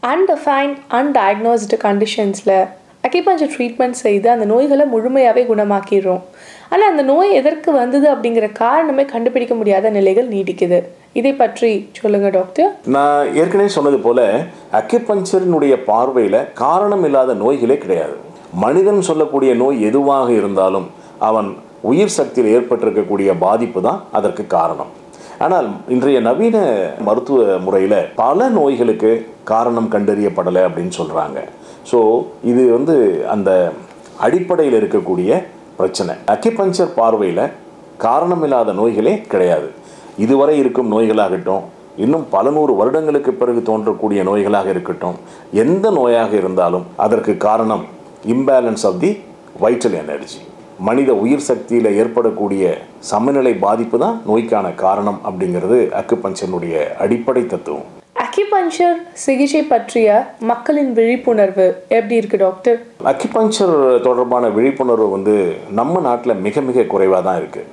Undefined அன்டயக்னோஸ்டு கண்டிஷன்ஸில் acupuncture treatment செய்து அந்த நோய்களை முழுமையாகவே குணமாக்கிடுறோம். ஆனால் அந்த நோய் எதற்கு வந்தது அப்படிங்கிற காரணமே கண்டுபிடிக்க முடியாத நிலைகள் நீடிக்குது. இதை பற்றி சொல்லுங்கள் டாக்டர். நான் ஏற்கனவே சொன்னது போல் அக்யூபஞ்சரினுடைய பார்வையில் காரணம் இல்லாத நோய்களே கிடையாது. மனிதன் சொல்லக்கூடிய நோய் எதுவாக இருந்தாலும் அவன் உயிர் சக்தியில் ஏற்பட்டிருக்கக்கூடிய பாதிப்பு தான் அதற்கு காரணம். ஆனால் இன்றைய நவீன மருத்துவ முறையில் பல நோய்களுக்கு காரணம் கண்டறியப்படலை அப்படின்னு சொல்கிறாங்க. ஸோ இது அந்த அடிப்படையில் இருக்கக்கூடிய பிரச்சனை. அக்யூபஞ்சர் பார்வையில் காரணமில்லாத நோய்களே கிடையாது. இதுவரை இருக்கும் நோய்களாகட்டும், இன்னும் பல நூறு வருடங்களுக்கு பிறகு தோன்றக்கூடிய நோய்களாக இருக்கட்டும், எந்த நோயாக இருந்தாலும் அதற்கு காரணம் imbalance of the vital energy. மனித உயிர் சக்தியில் ஏற்படக்கூடிய சமநிலை பாதிப்பு தான் நோய்க்கான காரணம் அப்படிங்கிறது அக்யூபஞ்சரினுடைய அடிப்படை தத்துவம். அக்யூபஞ்சர் சிகிச்சை பற்றிய மக்களின் விழிப்புணர்வு எப்படி இருக்கு டாக்டர்? அக்யூபஞ்சர் தொடர்பான விழிப்புணர்வு நம்ம நாட்டில் மிக மிக குறைவாக தான் இருக்குது.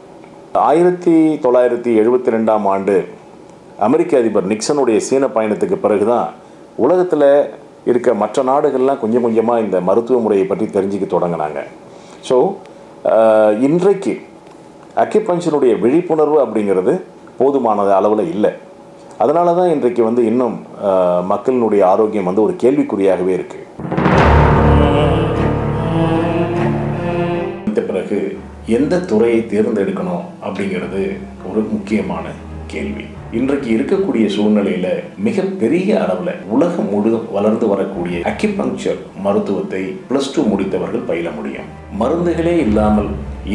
1972ஆம் ஆண்டு அமெரிக்க அதிபர் நிக்சனுடைய சீன பயணத்துக்கு பிறகு தான் உலகத்தில் இருக்க மற்ற நாடுகள்லாம் கொஞ்சம் கொஞ்சமாக இந்த மருத்துவ முறையை பற்றி தெரிஞ்சுக்க தொடங்கினாங்க. ஸோ இன்றைக்கு அக்யூபஞ்சருடைய விழிப்புணர்வு அப்படிங்கிறது போதுமான அளவில் இல்லை. அதனால தான் இன்றைக்கு இன்னும் மக்களினுடைய ஆரோக்கியம் ஒரு கேள்விக்குறியாகவே இருக்குது. இந்த பிறகு எந்த துறையை தேர்ந்தெடுக்கணும் அப்படிங்கிறது ஒரு முக்கியமான கேள்வி. இன்றைக்கு இருக்கக்கூடிய சூழ்நிலையில் மிகப்பெரிய அளவில் உலகம் முழுவதும் வளர்ந்து வரக்கூடிய அக்யூபஞ்சர் மருத்துவத்தை +2 முடித்தவர்கள் பயில முடியும். மருந்துகளே இல்லாமல்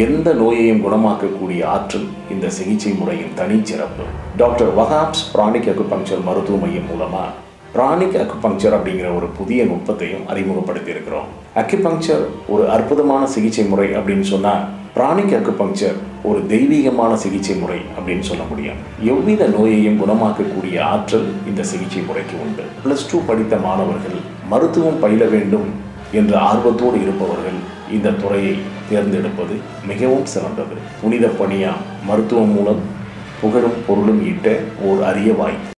எந்த நோயையும் குணமாக்கக்கூடிய ஆற்றல் இந்த சிகிச்சை முறையின் தனிச்சிறப்பு. டாக்டர் வஹாப்ஸ் பிராணிக் அக்யூபஞ்சர் மருத்துவ மையம் மூலமாக பிராணிக் அக்யூபஞ்சர் அப்படிங்கிற ஒரு புதிய நுட்பத்தையும் அறிமுகப்படுத்தி இருக்கிறோம். அக்யூபஞ்சர் ஒரு அற்புதமான சிகிச்சை முறை அப்படின்னு சொன்னால் பிராணிக் அக்யூபஞ்சர் ஒரு தெய்வீகமான சிகிச்சை முறை அப்படின்னு சொல்ல முடியும். எவ்வித நோயையும் குணமாக்கக்கூடிய ஆற்றல் இந்த சிகிச்சை முறைக்கு உண்டு. +2 படித்த மாணவர்கள் மருத்துவம் பயில வேண்டும் என்ற ஆர்வத்தோடு இருப்பவர்கள் இந்த துறையை தேர்ந்தெடுப்பது மிகவும் சிறந்தது. புனித பணியா மருத்துவம் மூலம் புகழும் பொருளும் ஈட்ட ஓர் அரிய வாய்ப்பு.